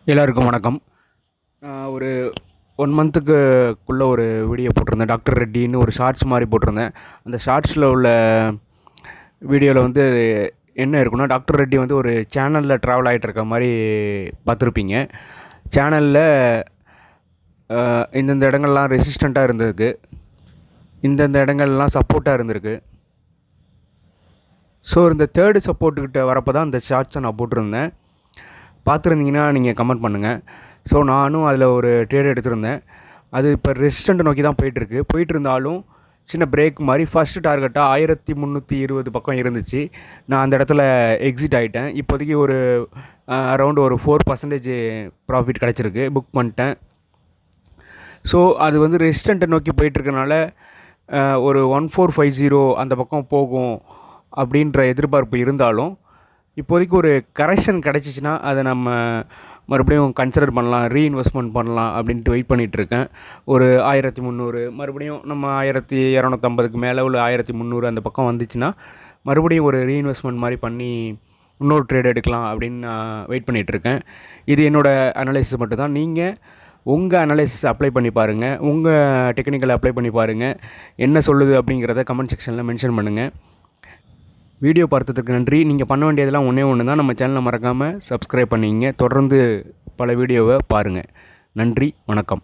எல்லாருக்கும் வணக்கம். ஒரு 1 மந்த்துக்குள்ள ஒரு வீடியோ போட்டிருந்தேன். டாக்டர் ரெட்டின்னு ஒரு ஷார்ட்ஸ் மாதிரி போட்டிருந்தேன். அந்த ஷார்ட்ஸில் உள்ள வீடியோவில் வந்து என்ன இருக்குன்னா, டாக்டர் ரெட்டி வந்து ஒரு சேனலில் ட்ராவல் ஆகிட்டு இருக்க மாதிரி பார்த்துருப்பீங்க. சேனலில் இந்தந்த இடங்கள்லாம் ரெசிஸ்டண்ட்டாக இருந்திருக்கு, இந்தந்த இடங்கள்லாம் சப்போர்ட்டாக இருந்திருக்கு. ஸோ இந்த தேர்டு சப்போர்ட்டுக்கிட்ட வரப்போ தான் அந்த ஷார்ட்ஸை நான் போட்டிருந்தேன். பார்த்துருந்தீங்கன்னா நீங்கள் கமெண்ட் பண்ணுங்கள். ஸோ நானும் அதில் ஒரு ட்ரேட் எடுத்திருந்தேன். அது இப்போ ரெசிஸ்டண்ட்டை நோக்கி தான் போயிட்டு இருந்தாலும் சின்ன பிரேக் மாதிரி ஃபஸ்ட்டு டார்கெட்டாக 1320 பக்கம் இருந்துச்சு. நான் அந்த இடத்துல எக்ஸிட் ஆகிட்டேன். இப்போதைக்கு ஒரு அரௌண்ட் ஒரு 4% ப்ராஃபிட் கிடச்சிருக்கு, புக் பண்ணிட்டேன். ஸோ அது வந்து ரெசிஸ்டண்ட்டை நோக்கி போயிட்டுருக்கனால ஒரு 1450 அந்த பக்கம் போகும் அப்படின்ற எதிர்பார்ப்பு இருந்தாலும், இப்போதைக்கு ஒரு கரெக்ஷன் கிடச்சிச்சின்னா அதை நம்ம மறுபடியும் கன்சிடர் பண்ணலாம், ரீஇன்வெஸ்ட்மெண்ட் பண்ணலாம் அப்படின்ட்டு வெயிட் பண்ணிகிட்ருக்கேன். ஒரு 1300 மறுபடியும் நம்ம 1250க்கு மேலே உள்ள 1300 அந்த பக்கம் வந்துச்சுன்னா மறுபடியும் ஒரு ரீஇன்வெஸ்ட்மெண்ட் மாதிரி பண்ணி இன்னொரு ட்ரேட் எடுக்கலாம் அப்படின்னு நான் வெயிட் பண்ணிகிட்ருக்கேன். இது என்னோடய அனலைசிஸ் மட்டும்தான். நீங்கள் உங்கள் அனலைசிஸ் அப்ளை பண்ணி பாருங்கள், உங்கள் டெக்னிக்கலை அப்ளை பண்ணி பாருங்கள். என்ன சொல்லுது அப்படிங்கிறத கமெண்ட் செக்ஷனில் மென்ஷன் பண்ணுங்கள். வீடியோ பார்த்ததுக்கு நன்றி. நீங்கள் பண்ண வேண்டியதெல்லாம் ஒன்றே ஒன்று தான், நம்ம சேனலை மறக்காமல் சப்ஸ்கிரைப் பண்ணிங்க. தொடர்ந்து பல வீடியோவை பாருங்கள். நன்றி, வணக்கம்.